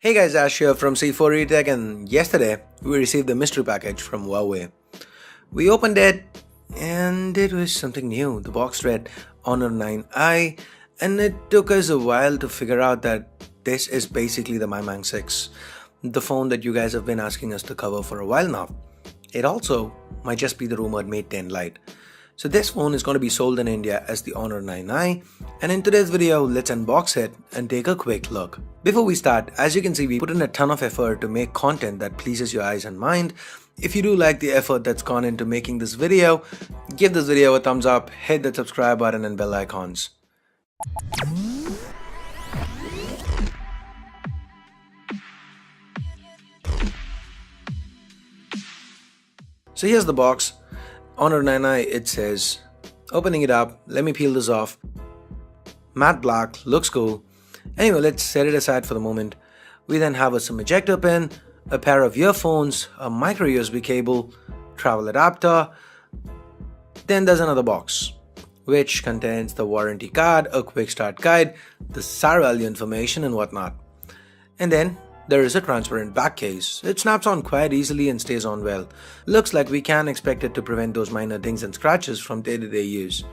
Hey guys, Ash here from C4E Tech, and yesterday we received the mystery package from Huawei. We opened it and it was something new. The box read Honor 9i, and it took us a while to figure out that this is basically the Mi Band 6, the phone that you guys have been asking us to cover for a while now. It also might just be the rumored Mate 10 Lite. So this phone is going to be sold in India as the Honor 9i, and in today's video let's unbox it and take a quick look. Before we start, as you can see, we put in a ton of effort to make content that pleases your eyes and mind. If you do like the effort that's gone into making this video, give this video a thumbs up, hit the subscribe button and bell icons. So here's the box. Honor 9i, it says. Opening it up, let me peel this off. Matte black, looks cool. Anyway, let's set it aside for the moment. We then have a SIM ejector pin, a pair of earphones, a micro USB cable, travel adapter. Then there's another box, which contains the warranty card, a quick start guide, the SAR value information and whatnot. And then there is a transparent back case. It snaps on quite easily and stays on well. Looks like we can expect it to prevent those minor dings and scratches from day-to-day use.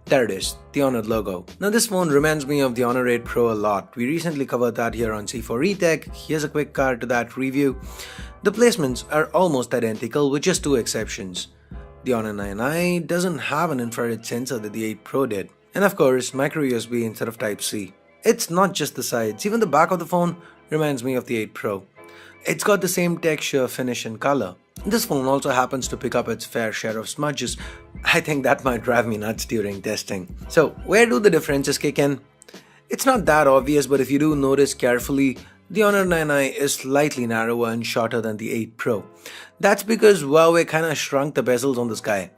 There it is, the Honor logo. Now this phone reminds me of the Honor 8 Pro a lot. We recently covered that here on C4E Tech. Here's a quick card to that review. The placements are almost identical with just two exceptions. The Honor 9i doesn't have an infrared sensor that the 8 Pro did. And of course, micro USB instead of Type-C. It's not just the sides, even the back of the phone reminds me of the 8 Pro. It's got the same texture, finish and color. This phone also happens to pick up its fair share of smudges. I think that might drive me nuts during testing. So where do the differences kick in? It's not that obvious, but if you do notice carefully, the Honor 9i is slightly narrower and shorter than the 8 Pro. That's because Huawei kinda shrunk the bezels on this guy,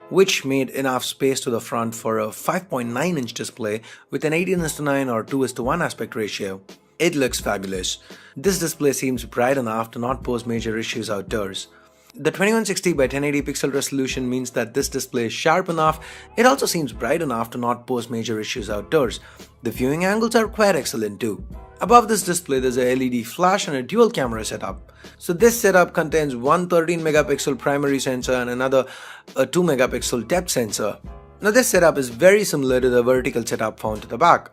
which made enough space to the front for a 5.9-inch display with an 18:9 or 2:1 aspect ratio. It looks fabulous. This display seems bright enough to not pose major issues outdoors. The 2160 by 1080 pixel resolution means that this display is sharp enough. It also seems bright enough to not pose major issues outdoors. The viewing angles are quite excellent too. Above this display there's a LED flash and a dual camera setup. So this setup contains one 13 megapixel primary sensor and another 2 megapixel depth sensor. Now this setup is very similar to the vertical setup found to the back.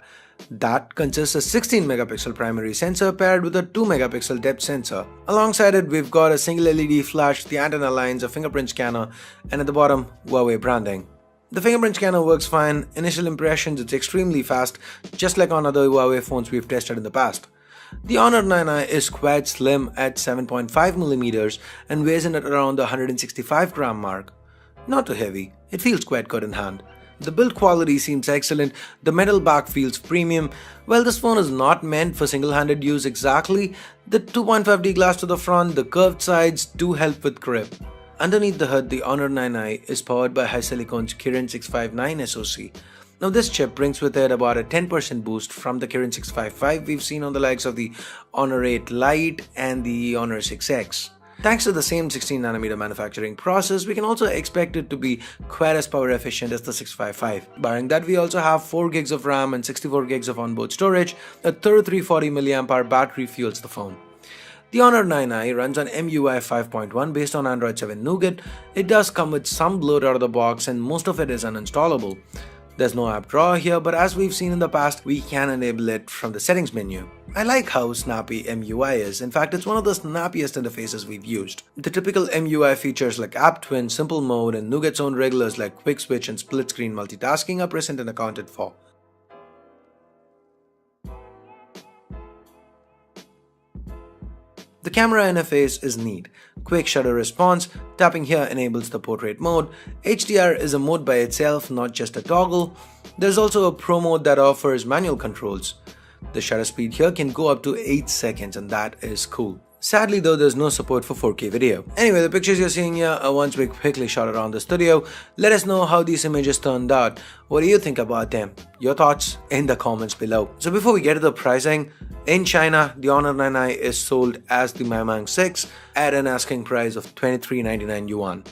That consists of a 16 megapixel primary sensor paired with a 2 megapixel depth sensor. Alongside it we've got a single LED flash, the antenna lines, a fingerprint scanner, and at the bottom Huawei branding. The fingerprint scanner works fine. Initial impressions, it's extremely fast, just like on other Huawei phones we've tested in the past. The Honor 9i is quite slim at 7.5mm and weighs in at around the 165 gram mark. Not too heavy, it feels quite good in hand. The build quality seems excellent, the metal back feels premium. While this phone is not meant for single-handed use exactly, the 2.5D glass to the front, the curved sides do help with grip. Underneath the hood, the Honor 9i is powered by HiSilicon's Kirin 659 SoC. Now this chip brings with it about a 10% boost from the Kirin 655 we've seen on the likes of the Honor 8 Lite and the Honor 6X. Thanks to the same 16nm manufacturing process, we can also expect it to be quite as power efficient as the 655. Barring that, we also have 4GB of RAM and 64GB of onboard storage. A 3340 mAh battery fuels the phone. The Honor 9i runs on MUI 5.1 based on Android 7 Nougat. It does come with some bloat out of the box and most of it is uninstallable. There's no app drawer here, but as we've seen in the past, we can enable it from the settings menu. I like how snappy MUI is. In fact, it's one of the snappiest interfaces we've used. The typical MUI features like App Twin, Simple Mode, and Nougat's own regulars like Quick Switch and Split Screen multitasking are present and accounted for. The camera interface is neat. Quick shutter response, tapping here enables the portrait mode. HDR is a mode by itself, not just a toggle. There's also a Pro mode that offers manual controls. The shutter speed here can go up to 8 seconds and that is cool. Sadly though, there's no support for 4K video. Anyway, the pictures you're seeing here are ones we quickly shot around the studio. Let us know how these images turned out. What do you think about them? Your thoughts in the comments below. So before we get to the pricing, in China, the Honor 9i is sold as the Mi Band 6 at an asking price of 2399 yuan.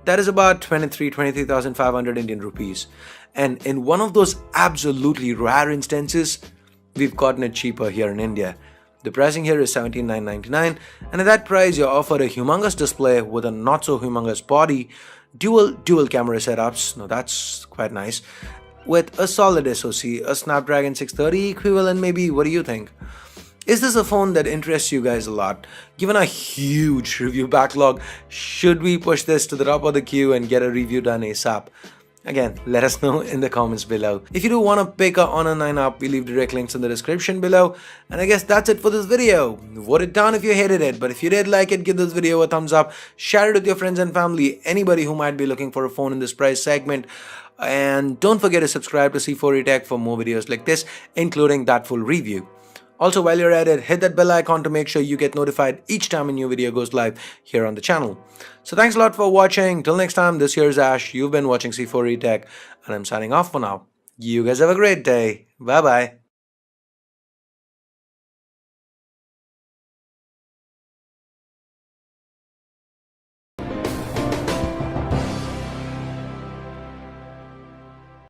That is about 23,500 Indian rupees. And in one of those absolutely rare instances, we've gotten it cheaper here in India. The pricing here is 17,999, and at that price you're offered a humongous display with a not so humongous body, dual camera setups, now that's quite nice, with a solid SoC, a Snapdragon 630 equivalent maybe. What do you think? Is this a phone that interests you guys a lot? Given a huge review backlog, should we push this to the top of the queue and get a review done ASAP? Again, let us know in the comments below. If you do want to pick a Honor 9 up, we leave direct links in the description below. And I guess that's it for this video. Vote it down if you hated it, but if you did like it, give this video a thumbs up, share it with your friends and family, anybody who might be looking for a phone in this price segment. And don't forget to subscribe to C4E Tech for more videos like this, including that full review. Also, while you're at it, hit that bell icon to make sure you get notified each time a new video goes live here on the channel. So thanks a lot for watching. Till next time, this here's Ash. You've been watching C4E Tech, and I'm signing off for now. You guys have a great day. Bye-bye.